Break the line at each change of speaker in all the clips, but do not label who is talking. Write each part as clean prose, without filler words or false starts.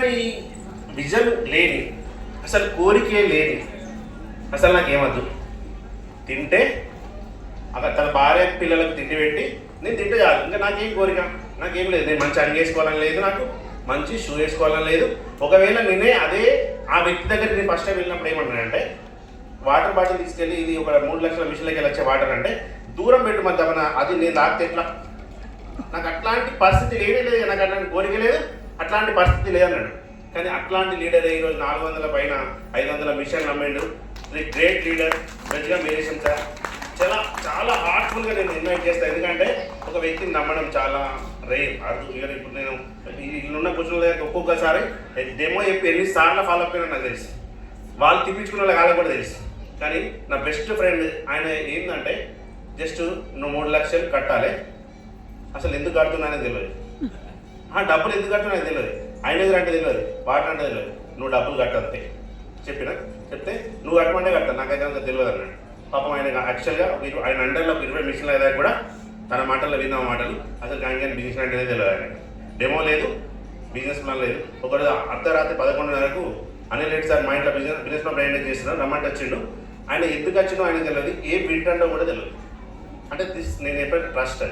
అట్లాంటి విజన్ లేని, అసలు కోరికే లేని, అసలు నాకేమద్దు, తింటే అక్కడ తన భార్య పిల్లలకు తిండి పెట్టి నేను తింటే చాలు, ఇంకా నాకేం కోరిక, నాకేం లేదు. నేను మంచి అంగి వేసుకోవాలని లేదు, నాకు మంచి షూ వేసుకోవాలని లేదు. ఒకవేళ నేనే అదే ఆ వ్యక్తి దగ్గర నేను ఫస్ట్ టైం వెళ్ళినప్పుడు ఏమన్నానంటే, వాటర్ బాటిల్ తీసుకెళ్ళి ఇది ఒక 3 లక్షల మిషన్లకి వెళ్ళి వచ్చే వాటర్ అంటే దూరం పెట్టు మధ్యమన, అది నేను తాగితే ఎట్లా, నాకు అట్లాంటి పరిస్థితి లేదు, నాకు అట్లాంటి కోరిక లేదు, అట్లాంటి పరిస్థితి లేదన్నాడు. కానీ అట్లాంటి లీడర్ ఈరోజు 400 పైన 500 మిషన్లు అమ్మిండు. గ్రేట్ లీడర్, మంచిగా మేనేషన్ సార్. చాలా చాలా హార్ట్ఫుల్గా నేను ఇన్వైట్ చేస్తాను. ఎందుకంటే ఒక వ్యక్తిని నమ్మడం చాలా రేర్. ఇప్పుడు నేను ఇల్లున్న కూర్చున్న ఒక్కొక్కసారి డెమో చెప్పి ఎన్నిసార్లు ఫాలో అయిపోయినా నాకు తెలుసు, వాళ్ళు తిప్పించుకున్న వాళ్ళకి వాళ్ళకి కూడా తెలుసు. కానీ నా బెస్ట్ ఫ్రెండ్ ఆయన ఏంటంటే, జస్ట్ నువ్వు 3 లక్షలు కట్టాలి, అసలు ఎందుకు కడుతున్నానే తెలియదు, డబ్బులు ఎందుకు కడుతున్నా తెలియదు, ఆయన ఎదురంటే తెలియదు, వాటర్ అంటే తెలియదు, నువ్వు డబ్బులు కట్టంతే చెప్తే నువ్వు కట్టమంటే కట్టాను, నాకైతే అంత తెలియదు అన్నాడు. పాపం ఆయన యాక్చువల్గా ఆయన అండర్లో 20 మిషన్లు అయితే కూడా తన మాటల్లో విన్న మాటలు అసలు కానీ బిజినెస్ అంటే తెలియదు. ఆయన డెమో లేదు, బిజినెస్ ప్లాన్ లేదు. ఒకరోజు అర్ధరాత్రి 11:30 అనిల్ రెడ్డి సార్ మా ఇంట్లో బిజినెస్ ప్లాన్ బ్రాండ్ చేస్తున్నాడు, రమ్మంటే వచ్చిండు. ఆయన ఎందుకు వచ్చిందో ఆయన తెలియదు, ఏ వింటండో కూడా తెలియదు. అంటే నేను ఎప్పుడైనా ట్రస్ట్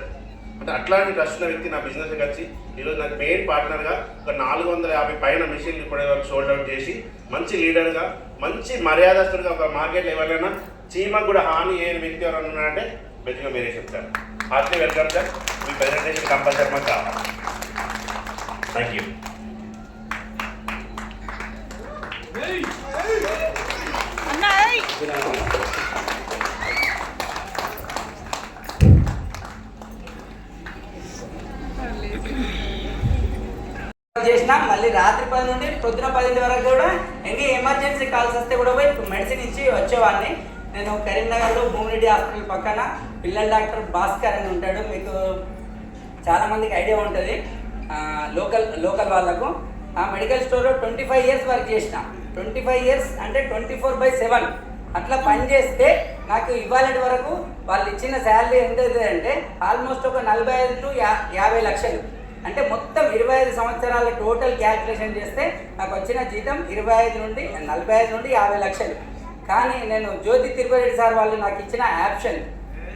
అంటే అట్లాంటి ట్రస్ట్ ఉన్న వ్యక్తి నా బిజినెస్కి వచ్చి ఈరోజు నాకు మెయిన్ పార్ట్నర్గా ఒక 450 పైన మిషన్లు ఇప్పటి వరకు సోల్డ్ అవుట్ చేసి మంచి లీడర్గా, మంచి మర్యాదస్తుడిగా ఒక మార్కెట్లో ఎవరైనా చీమకు కూడా హాని అయిన వ్యక్తి ఎవరైనా ఉన్నారంటే బెజ్గా మీరే చెప్తారు. హార్ట్లీ వెల్కమ్ సార్, మీ ప్రెజెంటేషన్ కంపల్సరీ మాకు కావాలి. Thank you.
చేసిన మళ్ళీ రాత్రి 10 నుండి పొద్దున 10 వరకు కూడా ఎన్ని ఎమర్జెన్సీ కాల్స్ వస్తే కూడా పోయి మెడిసిన్ ఇచ్చి వచ్చేవాడిని. నేను కరీంనగర్లో భూమిరెడ్డి హాస్పిటల్ పక్కన పిల్లల డాక్టర్ భాస్కర్ అని ఉంటాడు, మీకు చాలామందికి ఐడియా ఉంటుంది లోకల్ వాళ్ళకు. ఆ మెడికల్ స్టోర్లో 25 ఇయర్స్ వర్క్ చేసిన. 25 ఇయర్స్ అంటే 24/7 అట్లా పని చేస్తే నాకు ఇవాళ వరకు వాళ్ళు ఇచ్చిన శాలరీ ఎంత అంటే ఆల్మోస్ట్ ఒక 45 to 50 లక్షలు. అంటే మొత్తం 25 సంవత్సరాల టోటల్ క్యాల్కులేషన్ చేస్తే నాకు వచ్చిన జీతం 45 నుండి 45 నుండి 50 లక్షలు. కానీ నేను జ్యోతి తిరుపతి సార్ వాళ్ళు నాకు ఇచ్చిన ఆప్షన్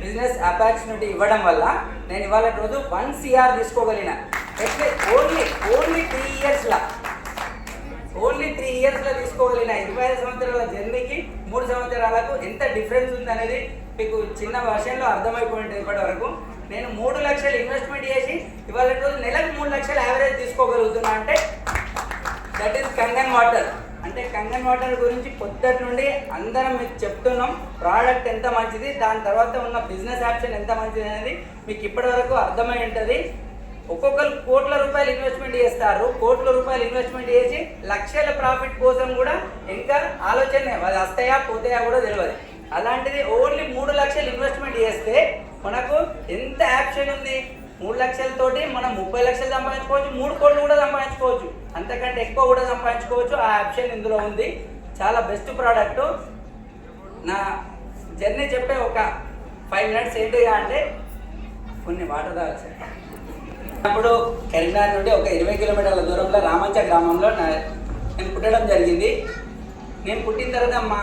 బిజినెస్ ఆపర్చునిటీ ఇవ్వడం వల్ల నేను ఇవాళ రోజు 1 CR తీసుకోగలిగిన. అయితే ఓన్లీ 3 ఇయర్స్లో తీసుకోగలిగిన. 25 సంవత్సరాల జర్నీకి 3 సంవత్సరాలకు ఎంత డిఫరెన్స్ ఉంది అనేది మీకు చిన్న వర్షన్లో అర్థమైపోయింది. ఇప్పటి వరకు నేను 3 లక్షలు ఇన్వెస్ట్మెంట్ చేసి ఇవాళ రోజు నెలకు 3 లక్షలు యావరేజ్ తీసుకోగలుగుతున్నా. అంటే దట్ ఈస్ కంగన్ వాటర్. అంటే కంగన్ వాటర్ గురించి పొద్దుటి నుండి అందరం మీకు చెప్తున్నాం. ప్రోడక్ట్ ఎంత మంచిది, దాని తర్వాత ఉన్న బిజినెస్ ఆప్షన్ ఎంత మంచిది అనేది మీకు ఇప్పటి వరకు అర్థమై ఉంటుంది. ఒక్కొక్కరు కోట్ల రూపాయలు ఇన్వెస్ట్మెంట్ చేస్తారు, కోట్ల రూపాయలు ఇన్వెస్ట్మెంట్ చేసి లక్షల ప్రాఫిట్ కోసం కూడా ఇంకా ఆలోచన అది వస్తాయా పోతాయా కూడా తెలియదు. అలాంటిది ఓన్లీ 3 లక్షలు ఇన్వెస్ట్మెంట్ చేస్తే మనకు ఎంత ఆప్షన్ ఉంది. 3 లక్షలతోటి మనం 30 లక్షలు సంపాదించుకోవచ్చు, 3 కోట్లు కూడా సంపాదించుకోవచ్చు, అంతకంటే ఎక్కువ కూడా సంపాదించుకోవచ్చు. ఆ ఆప్షన్ ఇందులో ఉంది. చాలా బెస్ట్ ప్రోడక్ట్. నా జర్నీ చెప్పే ఒక 5 మినిట్స్ ఏంటిగా అంటే కొన్ని వాటర్ తాగాలి సార్. అప్పుడు కరీంనగర్ నుండి ఒక 20 కిలోమీటర్ల దూరంలో రామంచ గ్రామంలో నేను పుట్టడం జరిగింది. నేను పుట్టిన తర్వాత మా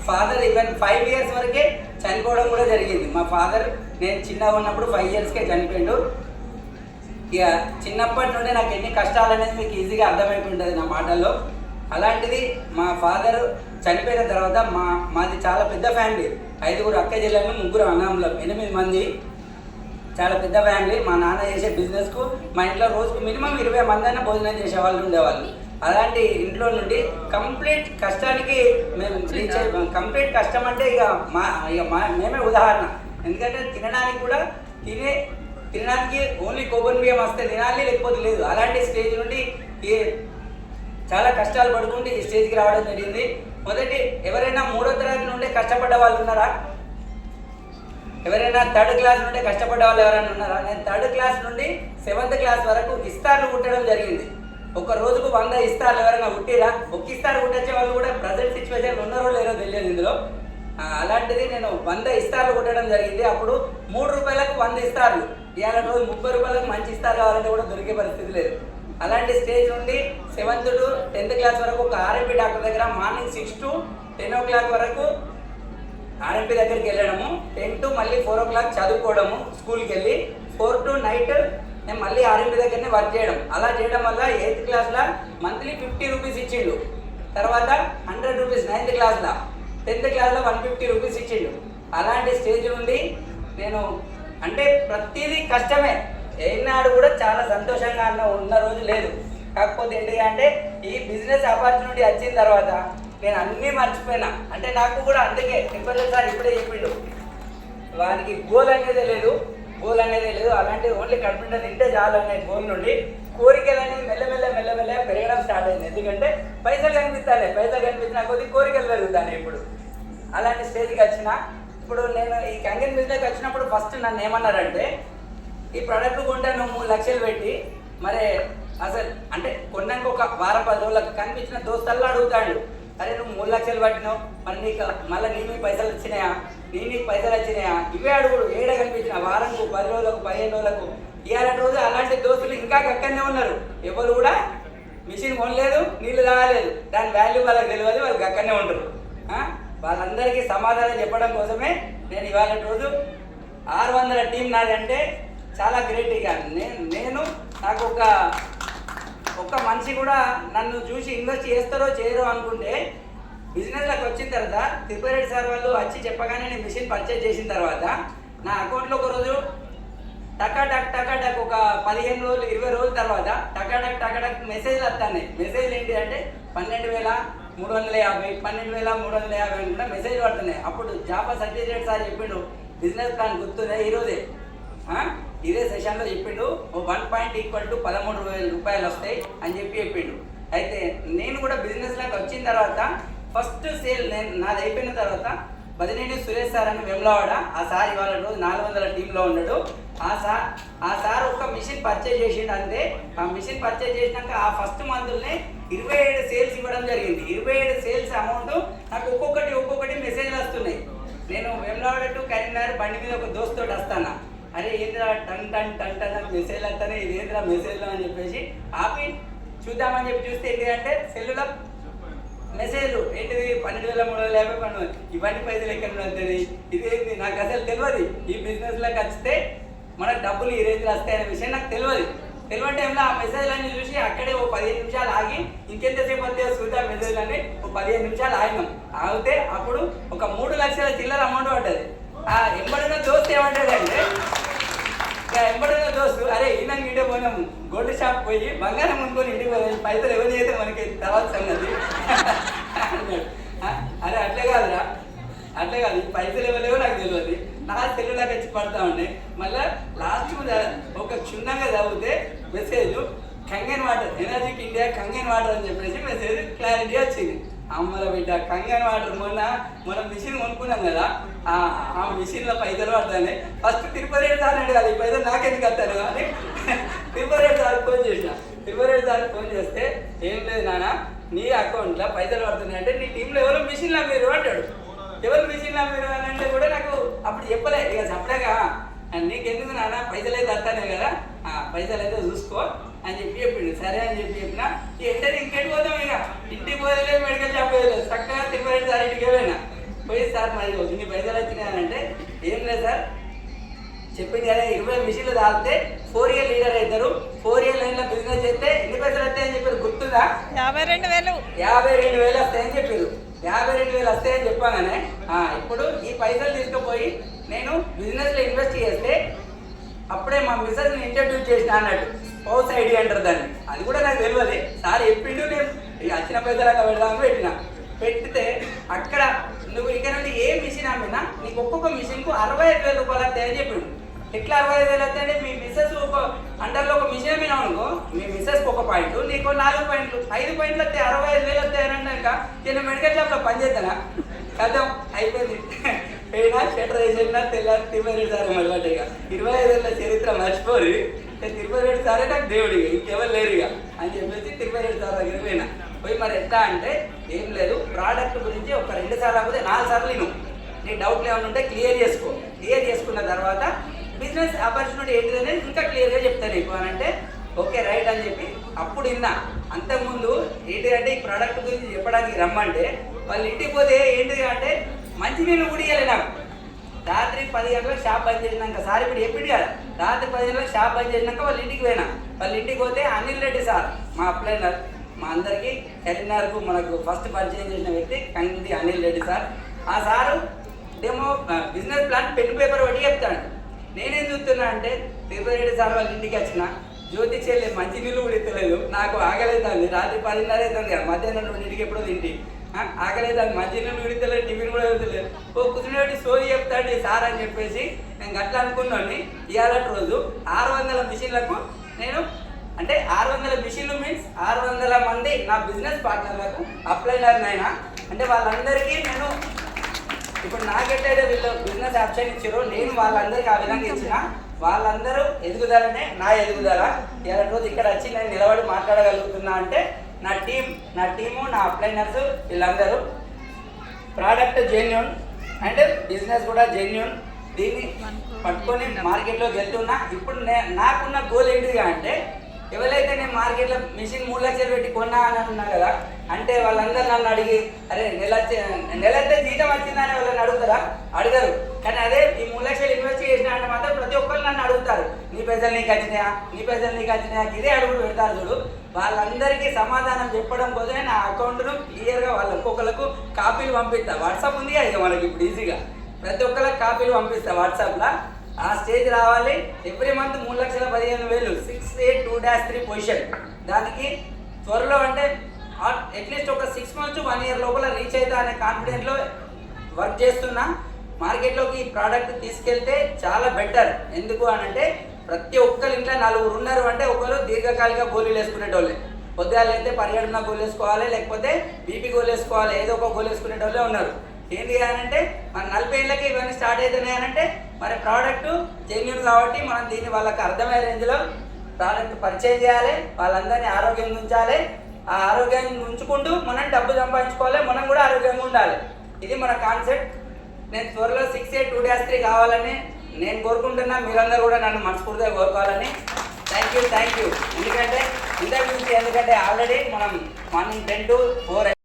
ఫాదర్ ఈవెన్ 5 ఇయర్స్ వరకే చనిపోవడం కూడా జరిగింది. మా ఫాదర్ నేను చిన్నగా ఉన్నప్పుడు 5 ఇయర్స్కే చనిపోయిండు. ఇక చిన్నప్పటి నుండి నాకు ఎన్ని కష్టాలు అనేది మీకు ఈజీగా అర్థమైపోతుంది నా మాటల్లో. అలాంటిది మా ఫాదర్ చనిపోయిన తర్వాత మాది చాలా పెద్ద ఫ్యామిలీ. 5 అక్క చెల్లెలు, 3 అన్నదమ్ములం, 8 మంది. చాలా పెద్ద ఫ్యామిలీ. మా నాన్న చేసే బిజినెస్కు మా ఇంట్లో రోజుకు మినిమం 20 మంది అయినా భోజనం చేసేవాళ్ళు ఉండేవాళ్ళు. అలాంటి ఇంట్లో నుండి కంప్లీట్ కష్టానికి మేము కంప్లీట్ కష్టం అంటే ఇక మేమే ఉదాహరణ. ఎందుకంటే తినడానికి కూడా తినడానికి ఓన్లీ కొబ్బరి బియ్యం వస్తే తినాలి, లేకపోతే లేదు. అలాంటి స్టేజ్ నుండి చాలా కష్టాలు పడుకుంటూ ఈ స్టేజ్కి రావడం జరిగింది. మొదటి ఎవరైనా 3వ తరగతి నుండి కష్టపడ్డ వాళ్ళు ఉన్నారా? ఎవరైనా 3rd క్లాస్ నుండి కష్టపడ్డ వాళ్ళు ఎవరైనా ఉన్నారా? నేను 3rd క్లాస్ నుండి 7th క్లాస్ వరకు ఇస్తార్లు కుట్టడం జరిగింది. ఒక రోజుకు 100 ఇస్తార్లు ఎవరైనా కుట్టిరా? ఒక ఇస్తారు కుట్టొచ్చే వాళ్ళు కూడా ప్రజెంట్ సిచ్యువేషన్ ఉన్నారో లేరో తెలియదు ఇందులో. అలాంటిది నేను 100 ఇస్తార్లు కుట్టడం జరిగింది. అప్పుడు 3 రూపాయలకు 100 ఇస్తార్లు. ఇవాళ రోజు 30 రూపాయలకు మంచి ఇస్తారు కావాలంటే కూడా దొరికే పరిస్థితి లేదు. అలాంటి స్టేజ్ నుండి 7th to 10th క్లాస్ వరకు ఒక ఆర్ఎంపీ డాక్టర్ దగ్గర మార్నింగ్ 6 to 10 o'clock వరకు ఆర్ఎంపీ దగ్గరికి వెళ్ళడము, 10 to మళ్ళీ 4 o'clock చదువుకోవడము, స్కూల్కి వెళ్ళి 4 to నైట్ నేను మళ్ళీ ఆర్ఎంపీ దగ్గరనే వర్క్ చేయడం. అలా చేయడం వల్ల 8th క్లాస్లో మంత్లీ 50 రూపీస్ ఇచ్చిండు. తర్వాత 100 రూపీస్ 9th క్లాస్లో, 10th క్లాస్లో 150 రూపీస్ ఇచ్చిండు. అలాంటి స్టేజ్ నుండి నేను అంటే ప్రతిదీ కష్టమే, ఏనాడు కూడా చాలా సంతోషంగా ఉన్న రోజు లేదు. కాకపోతే ఏంటి అంటే ఈ బిజినెస్ ఆపర్చునిటీ వచ్చిన తర్వాత నేను అన్నీ మర్చిపోయినా. అంటే నాకు కూడా అందుకే టెంపరేచర్ సార్ ఇప్పుడే చెప్పిండు, వానికి గోల్ అనేది లేదు, గోల్ అనేది లేదు. అలాంటి ఓన్లీ కడుపుంటే తింటే చాలు అనే గోల్ నుండి కోరికలు అనేది మెల్లమెల్ల పెరగడం స్టార్ట్ అయింది. ఎందుకంటే పైసలు కనిపిస్తాయి, పైసలు కనిపించిన కొద్ది కోరికలు పెరుగుతాయి. ఇప్పుడు అలాంటి స్టేజ్కి వచ్చిన, ఇప్పుడు నేను ఈ కంగన్ బిజినెస్కి వచ్చినప్పుడు ఫస్ట్ నన్ను ఏమన్నారంటే, ఈ ప్రోడక్ట్ కొంటే నువ్వు 3 లక్షలు పెట్టి మరి అసలు అంటే కొన్నాక ఒక వారం 10 రోజులకు కనిపించిన దోస్తల్లో అడుగుతాడు, అరే నువ్వు 3 లక్షలు పట్టినావు, మరి నీకు మళ్ళీ నీకు పైసలు వచ్చినాయా, నీకు పైసలు వచ్చినాయా, ఇవే అడుగుడు. ఏడ కనిపించిన వారంకు 10 రోజులకు 15 రోజులకు ఇవాళ రోజు అలాంటి దోస్తులు ఇంకా అక్కడనే ఉన్నారు. ఎవరు కూడా మిషన్ కొనలేదు, నీళ్ళు తాగలేదు, దాని వాల్యూ వాళ్ళకి తెలియదు, వాళ్ళకి అక్కడనే ఉంటారు. వాళ్ళందరికీ సమాధానం చెప్పడం కోసమే నేను ఇవాళ రోజు 600 టీం నాది అంటే చాలా గ్రేట్. ఇక నేను నాకు ఒక మనిషి కూడా నన్ను చూసి ఇన్వెస్ట్ చేస్తారో చేయరో అనుకుంటే బిజినెస్లోకి వచ్చిన తర్వాత తిరుపతి సార్ వాళ్ళు వచ్చి చెప్పగానే నేను మిషన్ పర్చేజ్ చేసిన తర్వాత నా అకౌంట్లో ఒక రోజు టకాటక్ ఒక 15 రోజులు 20 రోజుల తర్వాత టకాటక్ మెసేజ్లు వస్తాయి. మెసేజ్లు ఏంటి అంటే 12,350 12,350 అని కూడా మెసేజ్ పడుతున్నాయి. అప్పుడు జాబా సర్టిఫికేట్ సార్ చెప్పిండు, బిజినెస్ ప్లాన్ గుర్తున్నాయి ఈరోజే ఇదే సెషన్లో చెప్పిండు, 1 పాయింట్ ఈక్వల్ టు 13,000 రూపాయలు వస్తాయి అని చెప్పిండు. అయితే నేను కూడా బిజినెస్లోకి వచ్చిన తర్వాత ఫస్ట్ సేల్ నాది అయిపోయిన తర్వాత బదినేని సురేష్ సార్ అని వెమ్లవాడ, ఆ సార్ ఇవాళ రోజు 400 టీంలో ఉన్నాడు. ఆ సార్ ఒక మిషన్ పర్చేజ్ చేసిండు. అంతే ఆ మిషన్ పర్చేజ్ చేసినాక ఆ ఫస్ట్ మంత్లోనే 27 సేల్స్ ఇవ్వడం జరిగింది. 27 సేల్స్ అమౌంట్ నాకు ఒక్కొక్కటి మెసేజ్లు వస్తున్నాయి. నేను వెమ్లవాడ టు కరీంనగర్ బండి మీద ఒక దోస్తోటి వస్తాను, అరే ఏంద్రా టన్ మెసేజ్ వస్తానే, ఇదేంద్రా మెసేజ్లో అని చెప్పేసి ఆపి చూద్దామని చెప్పి చూస్తే ఏంటి అంటే సెల్లులో మెసేజ్లు ఏంటిది 12,350 ఇవన్నీ పైసలు ఎక్కడ ఉంటుంది, ఇదేంటి నాకు అసలు తెలియదు. ఈ బిజినెస్లోకి వస్తే మనకు డబ్బులు ఈ రేంజ్లో వస్తాయనే విషయం నాకు తెలియని టైంలో ఆ మెసేజ్లన్నీ చూసి అక్కడే ఓ 15 నిమిషాలు ఆగి ఇంకెంతసేపు వస్తే చూద్దాం మెసేజ్లన్నీ ఓ 15 నిమిషాలు ఆగినాం. ఆగితే అప్పుడు ఒక 3 లక్షల చిల్లర అమౌంట్ పడ్డది. ఆ ఎంబడిన దోస్తు ఏమంటాడంటే, ఎంబడిన దోస్తు అరే ఈయన ఇంటే పోయినాము గోల్డ్ షాప్ పోయి బంగారం కొనుక్కొని ఇంటికి పోయి పైసలు ఎవరు చేస్తే మనకి తర్వాత సంగతి అన్నాడు. అరే అట్లే కాదురా, అట్లే కాదు, ఈ పైసలు ఎవరేవో నాకు తెలియదు, నా సెల్లులాగా వచ్చి పడతా ఉండే. మళ్ళీ లాస్ట్ ఒక క్షుణ్ణంగా చదివితే మెసేజ్ కంగన్ వాటర్, ఎనర్జీకి ఇండియా కంగన్ వాటర్ అని చెప్పేసి మెసేజ్ క్లారిటీ వచ్చింది. అమ్మల బిడ్డ కంగన్ వాటర్ మనం మిషన్ కొనుక్కున్నాం కదా, ఆ మిషన్లో పైసలు పడతానే ఫస్ట్ తిరుపతి సార్ అడిగాలి, ఈ పైసలు నాకెందుకు వస్తాను అని తిరుపతి సార్కి ఫోన్ చేసిన. తిరుపతి సార్కి ఫోన్ చేస్తే ఏం లేదు నాన్న, నీ అకౌంట్లో పైసలు పడుతున్నాయి అంటే నీ టీంలో ఎవరు మిషన్లో మీరు అంటాడు. ఎవరు మిషన్లో మీరు అని అంటే కూడా నాకు అప్పుడు చెప్పలే. ఇక చెప్పలేక నీకెందుకు నాన్న పైసలు అయితే వస్తానే కదా, పైసలు అయితే చూసుకో అని చెప్పిండు. సరే అని చెప్పిన ఎంటనే ఇంకెంటి పోతాం, ఇక ఇంటికి పోయలేదు, మెడికల్ షాప్ పోయలేదు, చక్కగా తిరుపతి సార్ ఇంటికి వెళ్ళినా. పోయి సార్ మరి ఇన్ని పైసలు వచ్చినాయనంటే ఏం లేదు సార్ చెప్పింది కదా, 20 మిషన్లు తాగితే 4 year లీడర్ అవుతారు, 4 year లైన్లో బిజినెస్ చేస్తే ఎన్ని పైసలు వస్తాయని చెప్పారు గుర్తుందా? 52,000 వస్తాయని చెప్పారు. 52,000 వస్తాయని చెప్పగానే ఇప్పుడు ఈ పైసలు తీసుకుపోయి నేను బిజినెస్లో ఇన్వెస్ట్ చేస్తే అప్పుడే మా మిస్సెస్ని ఇంట్రడ్యూస్ చేసిన అన్నట్టు, స్పౌస్ ఐడి అంటారు దాన్ని. అది కూడా నాకు తెలియదు, సార్ చెప్పిండు. నేను ఇక వచ్చిన పైసలు అక్కడ పెడదామని పెడితే అక్కడ నువ్వు ఇక్కడ నుండి ఏ మిషన్ అమ్మినా నీకు ఒక్కొక్క మిషన్కు 65,000 రూపాయలు వస్తాయని చెప్పిండు. ఎట్లా 65,000 వస్తాయంటే మీ మిస్సెస్ ఒక అండర్లో ఒక మిషన్ అమ్మినా అనుకో, మీ మిస్సెస్కి 1 పాయింట్, నీకు 4 పాయింట్లు, 5 పాయింట్లు వస్తాయి, 65,000 వస్తాయని అన్నాక నేను మెడికల్ షాప్లో పనిచేస్తానా కథం అయిపోయింది. అయినా షటర్ వేసేనా తెల్లారి తిరుపతి సార్ అలవాటు. ఇక 25 ఏళ్ళ చరిత్ర మర్చిపోరు, తిరుపతి సారే నాకు దేవుడు, ఇక ఇంకెవరు లేరు ఇక అని చెప్పేసి తిరుపతి సార్ దగ్గర పోయి మరి ఎట్లా అంటే ఏం లేదు, ప్రోడక్ట్ గురించి ఒక 2 సార్లు కాకపోతే 4 సార్లు నీ డౌట్లు ఏమైనా ఉంటే క్లియర్ చేసుకో. క్లియర్ చేసుకున్న తర్వాత బిజినెస్ ఆపర్చునిటీ ఏంటిదనేది ఇంకా క్లియర్గా చెప్తాను నీకు అని అంటే ఓకే రైట్ అని చెప్పి అప్పుడు విన్నా. అంతకుముందు ఏంటి అంటే ఈ ప్రోడక్ట్ గురించి చెప్పడానికి రమ్మంటే వాళ్ళు ఇంటికి పోతే ఏంటిది అంటే మంచినీళ్ళు కూడా ఇవ్వాలి నాకు. రాత్రి 10 గంటలకు షాప్ బంద్ చేసినాక సార్ ఇప్పుడు చెప్పింది కదా, రాత్రి 10 గంటలకు షాప్ బంద్ చేసినాక వాళ్ళ ఇంటికి పోయినా. వాళ్ళ ఇంటికి పోతే అనిల్ రెడ్డి సార్ మా అప్లైనర్, మా అందరికీ కరీంనగర్కు మనకు ఫస్ట్ పరిచయం చేసిన వ్యక్తి కంది అనిల్ రెడ్డి సార్. ఆ sir demo business plan pen paper ఒకటి చెప్తాడు. నేనేం చూస్తున్నా అంటే తిరుపతి రెడ్డి సార్ వాళ్ళ ఇంటికి వచ్చిన జ్యోతి చెల్లి మంచి నీళ్ళు కూడా ఇస్తలేదు, నాకు ఆకలిఅవుతుంది. రాత్రి 10:30 అవుతుంది కదా, మధ్యాహ్నం 2 ఎప్పుడో తింటి ఆకలివుతుంది, మంచి నీళ్ళు విడతలేదు, టిఫిన్ కూడా వెళ్తలేదు. కూర్చునేటి సోది చెప్తాడు సార్ అని చెప్పేసి నేను గట్లా అనుకున్నాను. ఇవాళ రోజు 600 మిషన్లకు నేను అంటే 600 మిషన్లు మీన్స్ 600 మంది నా బిజినెస్ పార్ట్నర్లకు అప్లైనర్నైనా అంటే వాళ్ళందరికీ నేను ఇప్పుడు నాకెట్టయితే వీళ్ళు బిజినెస్ ఆప్షన్ ఇచ్చారో నేను వాళ్ళందరికీ ఆ విధంగా ఇచ్చిన. వాళ్ళందరూ ఎదుగుదలనే నా ఎదుగుదల. ఇవాళ రోజు ఇక్కడ వచ్చి నేను నిలబడి మాట్లాడగలుగుతున్నా అంటే నా టీము నా అప్లైనర్స్ వీళ్ళందరూ. ప్రోడక్ట్ జెన్యూన్ అండ్ బిజినెస్ కూడా జెన్యూన్. దీన్ని పట్టుకొని మార్కెట్లోకి వెళ్తున్నా. ఇప్పుడు నాకున్న గోల్ ఏంటిది అంటే ఎవరైతే నేను మార్కెట్లో మిషన్ 3 లక్షలు పెట్టి కొన్నా అని అన్నా కదా, అంటే వాళ్ళందరూ నన్ను అడిగి అరే నెలైతే జీతం వచ్చిందని వాళ్ళని అడుగుతారా? అడగరు. కానీ అదే ఈ 3 లక్షలు ఇన్వెస్ట్ చేసిన అంటే మాత్రం ప్రతి ఒక్కరు నన్ను అడుగుతారు, నీ పైసలు నీకు వచ్చినాయా, నీ పైసలు నీకు వచ్చినాయా, ఇదే అడుగులు పెడతారు చూడు. వాళ్ళందరికీ సమాధానం చెప్పడం కోసమే నా అకౌంట్ను క్లియర్గా వాళ్ళకొకరికి కాపీలు పంపిస్తా. వాట్సాప్ ఉంది ఇక మనకి ఇప్పుడు ఈజీగా ప్రతి ఒక్కరికి కాపీలు పంపిస్తా వాట్సాప్లో. ఆ స్టేజ్ రావాలి. Every month 3,15,000 682-3 position. దానికి త్వరలో అంటే అట్లీస్ట్ ఒక 6 months 1 year లోపల రీచ్ అవుతా అనే కాన్ఫిడెంట్లో వర్క్ చేస్తున్నా. మార్కెట్లోకి ఈ ప్రోడక్ట్ తీసుకెళ్తే చాలా బెటర్. ఎందుకు అని అంటే ప్రతి ఒక్కరి ఇంట్లో 4 ఉన్నారు అంటే ఒకరు దీర్ఘకాలిక గోళీలు వేసుకునేటోళ్ళే. పొద్దుగాలు అయితే పరిగెడున్న గోలు వేసుకోవాలి, లేకపోతే బీపీ గోలు వేసుకోవాలి, ఏదో ఒక గోలు వేసుకునేటోళ్ళే ఉన్నారు. ఏంటి అంటే మన 40 ఏళ్ళకి ఇవన్నీ స్టార్ట్ అవుతున్నాయి అంటే మరి ప్రోడక్ట్ జెన్యూన్ కాబట్టి మనం దీన్ని వాళ్ళకి అర్థమయ్యే రేంజ్లో ప్రోడక్ట్ పరిచయం చేయాలి, వాళ్ళందరినీ ఆరోగ్యంగా ఉంచాలి. ఆ ఆరోగ్యాన్ని ఉంచుకుంటూ మనం డబ్బు సంపాదించుకోవాలి, మనం కూడా ఆరోగ్యంగా ఉండాలి. ఇది మన కాన్సెప్ట్. నేను త్వరలో 682-3 కావాలని నేను కోరుకుంటున్నా. మీరందరూ కూడా నన్ను మనస్ఫూర్తిగా కోరుకోవాలని. Thank you. ఎందుకంటే ఆల్రెడీ మనం మార్నింగ్ 10 to 4